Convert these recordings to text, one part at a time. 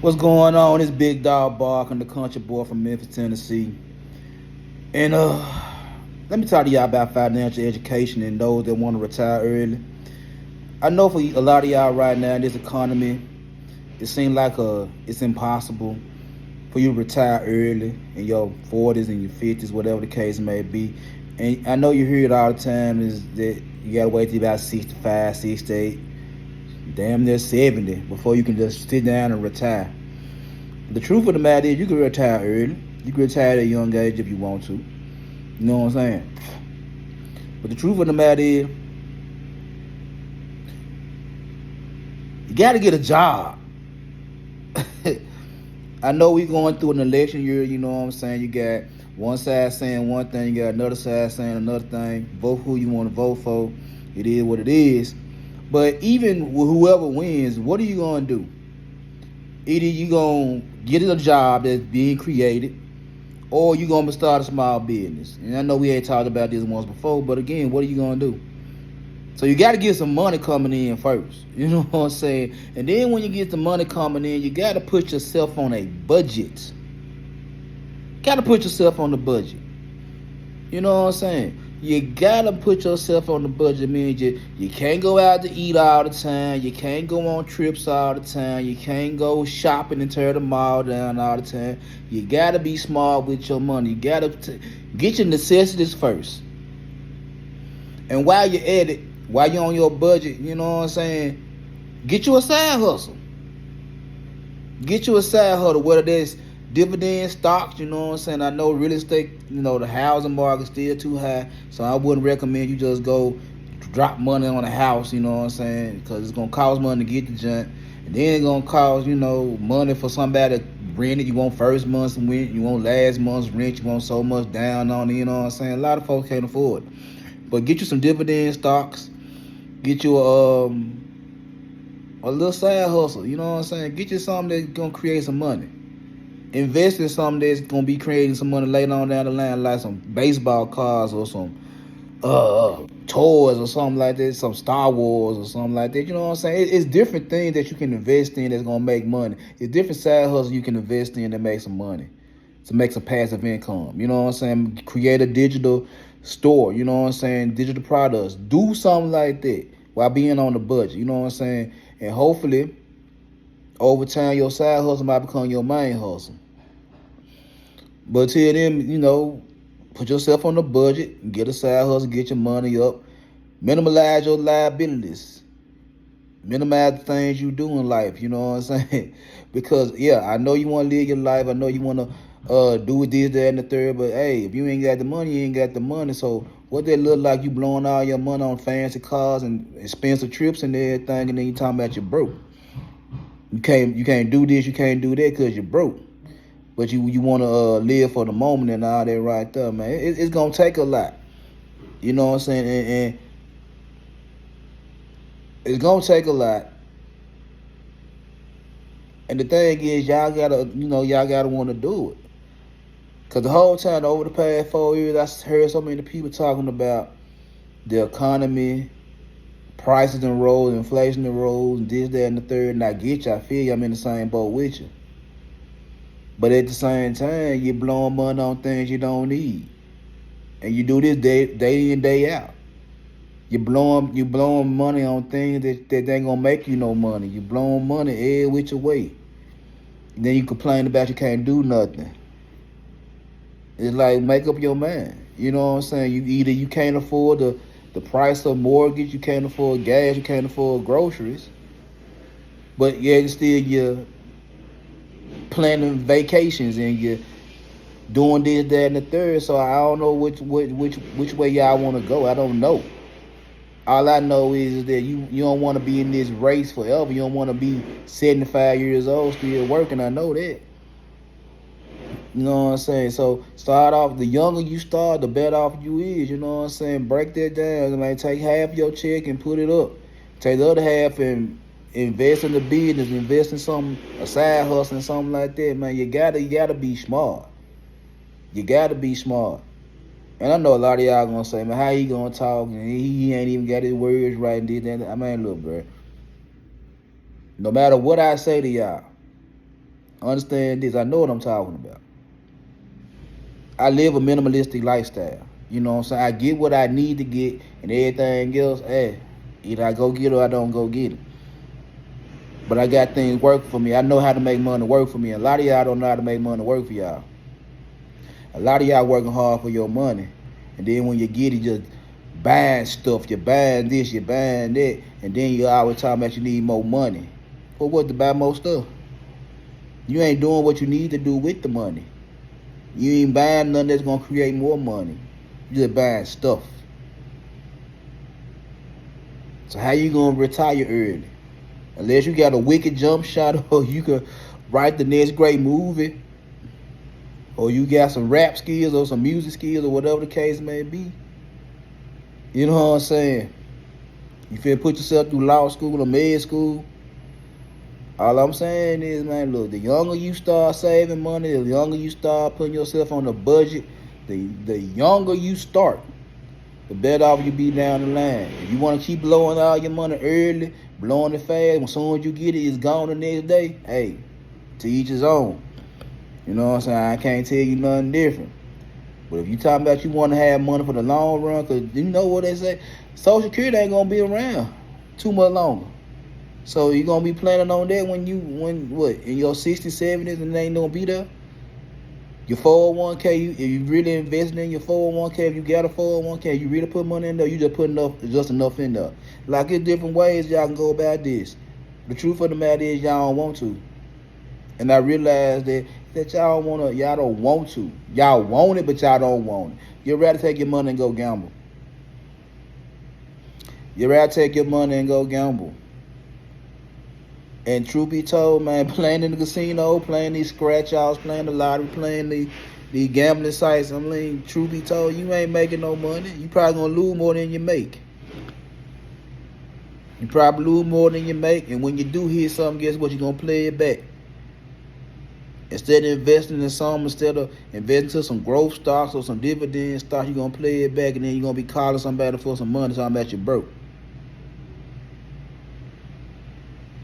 What's going on? It's Big Dog Bark. I'm the country boy from Memphis, Tennessee. And let me talk to y'all about financial education and those that want to retire early. I know for a lot of y'all right now in this economy, it seems like it's impossible for you to retire early in your 40s and your 50s, whatever the case may be. And I know you hear it all the time is that you gotta wait till about 65, 68, damn near 70 before you can just sit down and retire. The truth of the matter is you can retire early. You can retire at a young age if you want to. You know what I'm saying? But the truth of the matter is you gotta get a job. I know we going through an election year, you know what I'm saying? You got one side saying one thing, you got another side saying another thing. Vote who you want to vote for. It is what it is. But even with whoever wins, what are you gonna do? Either you gonna get a job that's being created, or you gonna start a small business. And I know we ain't talked about this once before, but again, what are you gonna do? So you got to get some money coming in first. You know what I'm saying? And then when you get the money coming in, you got to put yourself on a budget. Got to put yourself on the budget. You know what I'm saying? You got to put yourself on the budget. Means you can't go out to eat all the time. You can't go on trips all the time. You can't go shopping and tear the mall down all the time. You got to be smart with your money. You got to get your necessities first. And while you're at it, while you're on your budget, you know what I'm saying, get you a side hustle. Get you a side hustle, whether that's dividend stocks, you know what I'm saying. I know real estate, the housing market's still too high, so I wouldn't recommend you just go drop money on a house, you know what I'm saying, because it's going to cost money to get the junk, and then it's going to cost, money for somebody to rent it. You want first month's rent, you want last month's rent, you want so much down on it, you know what I'm saying. A lot of folks can't afford it. But get you some dividend stocks. Get you a little side hustle. You know what I'm saying? Get you something that's gonna create some money. Invest in something that's gonna be creating some money later on down the line, like some baseball cards or some toys or something like that, some Star Wars or something like that. You know what I'm saying? It's different things that you can invest in that's gonna make money. It's different side hustles you can invest in that make some money, to make some passive income. You know what I'm saying? Create a digital store, you know what I'm saying? Digital products. Do something like that while being on the budget, you know what I'm saying? And hopefully, over time, your side hustle might become your main hustle. But till then, put yourself on the budget, get a side hustle, get your money up, minimize your liabilities, minimize the things you do in life, you know what I'm saying? Because, yeah, I know you want to live your life. I know you want to do this, that, and the third. But, hey, if you ain't got the money, you ain't got the money. So what that look like, you blowing all your money on fancy cars and expensive trips and everything, and then you talking about you're broke. You can't do this, you can't do that because you're broke. But you want to live for the moment and all that right there, man. It's going to take a lot. You know what I'm saying? And it's going to take a lot. And the thing is, y'all gotta want to do it. Because the whole time, over the past 4 years, I heard so many people talking about the economy, prices and rose, inflation and rose, and this, that, and the third. And I get you. I feel you. I'm in the same boat with you. But at the same time, you're blowing money on things you don't need. And you do this day in, day out. You're blowing money on things that ain't gonna make you no money. You're blowing money every which way. And then you complain about you can't do nothing. It's like, make up your mind. You know what I'm saying? You can't afford the price of mortgage, you can't afford gas, you can't afford groceries. But yeah, still you're planning vacations and you're doing this, that, and the third. So I don't know which way y'all want to go. I don't know. All I know is that you don't want to be in this race forever. You don't want to be 75 years old still working. I know that. You know what I'm saying? So start off, the younger you start, the better off you is. You know what I'm saying? Break that down. Man, take half your check and put it up. Take the other half and invest in the business, invest in a side hustle and something like that, man. You gotta be smart. You gotta be smart. And I know a lot of y'all gonna say, man, how he gonna talk? And he ain't even got his words right and did that. I mean, look, bro. No matter what I say to y'all, Understand this. I know what I'm talking about. I live a minimalistic lifestyle. You know what I'm saying? I get what I need to get, and everything else, either I go get it or I don't go get it. But I got things work for me. I know how to make money work for me. A lot of y'all don't know how to make money work for y'all. A lot of y'all working hard for your money, and then when you get it, just buying stuff. You're buying this, you're buying that, and then you always talking about you need more money. For what, to buy more stuff? You ain't doing what you need to do with the money. You ain't buying nothing that's gonna create more money. You just buying stuff. So how you gonna retire early? Unless you got a wicked jump shot, or you could write the next great movie, or you got some rap skills or some music skills or whatever the case may be. You know what I'm saying? You finna put yourself through law school or med school. All I'm saying is, man, look, the younger you start saving money, the younger you start putting yourself on a budget, the younger you start, the better off you be down the line. If you want to keep blowing all your money early, blowing it fast, as soon as you get it, it's gone the next day. Hey, to each his own. You know what I'm saying? I can't tell you nothing different. But if you talking about you want to have money for the long run, because you know what they say, Social Security ain't going to be around too much longer. So you going to be planning on that when in your 60s, 70s, and they ain't going to be there? Your 401k, if you really investing in your 401k, if you got a 401k, you really put money in there, you just put just enough in there. Like, there's different ways y'all can go about this. The truth of the matter is y'all don't want to. And I realize that y'all don't want to. Y'all want it, but y'all don't want it. You'd rather take your money and go gamble. You'd rather take your money and go gamble. And truth be told, man, playing in the casino, playing these scratch outs, playing the lottery, playing the gambling sites, I mean, truth be told, you ain't making no money. You probably gonna lose more than you make. You probably lose more than you make, and when you do hit something, guess what? You're gonna play it back. Instead of investing in something, instead of investing in some growth stocks or some dividend stocks, you're gonna play it back, and then you're gonna be calling somebody for some money talking about you broke.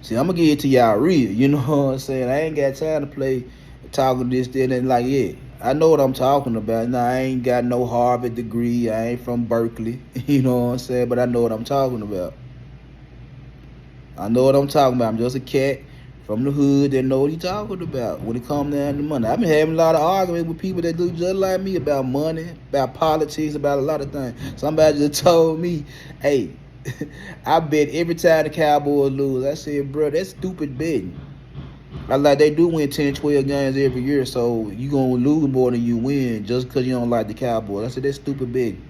See, I'm gonna give it to y'all real. You know what I'm saying? I ain't got time to play talking this, that, and like, yeah. I know what I'm talking about. Now, I ain't got no Harvard degree. I ain't from Berkeley. You know what I'm saying? But I know what I'm talking about. I know what I'm talking about. I'm just a cat from the hood that know what he talking about when it comes down to money. I've been having a lot of arguments with people that do just like me about money, about politics, about a lot of things. Somebody just told me, hey, I bet every time the Cowboys lose. I said, bro, that's stupid betting. I like, they do win 10, 12 games every year, so you going to lose more than you win just because you don't like the Cowboys. I said, that's stupid betting.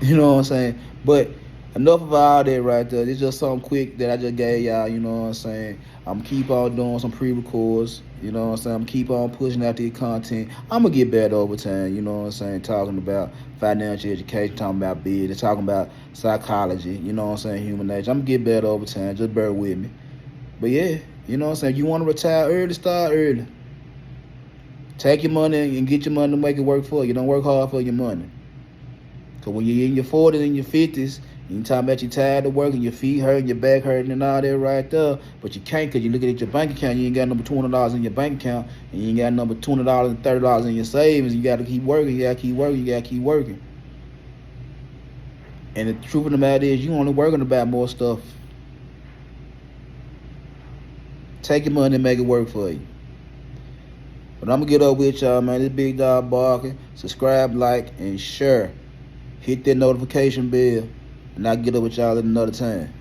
You know what I'm saying? But enough of all that right there. It's just something quick that I just gave y'all, you know what I'm saying? I'm keep on doing some pre-records, you know what I'm saying? I'm keep on pushing out the content. I'm going to get better over time, you know what I'm saying? Talking about financial education, talking about business, talking about psychology, you know what I'm saying? Human nature. I'm going to get better over time. Just bear with me. But yeah, you know what I'm saying? You want to retire early, start early. Take your money and get your money to make it work for you. Don't work hard for your money. Because when you're in your 40s and your 50s, you talking about you tired of working, your feet hurting, your back hurting and all that right there, but you can't because you're looking at your bank account, you ain't got number $20 in your bank account, and you ain't got number $20 and $30 in your savings. You got to keep working, you got to keep working, you got to keep working. And the truth of the matter is, you only working about more stuff. Take your money and make it work for you. But I'm going to get up with y'all, man. This big dog barking. Subscribe, like, and share. Hit that notification bell. And I'll get up with y'all at another time.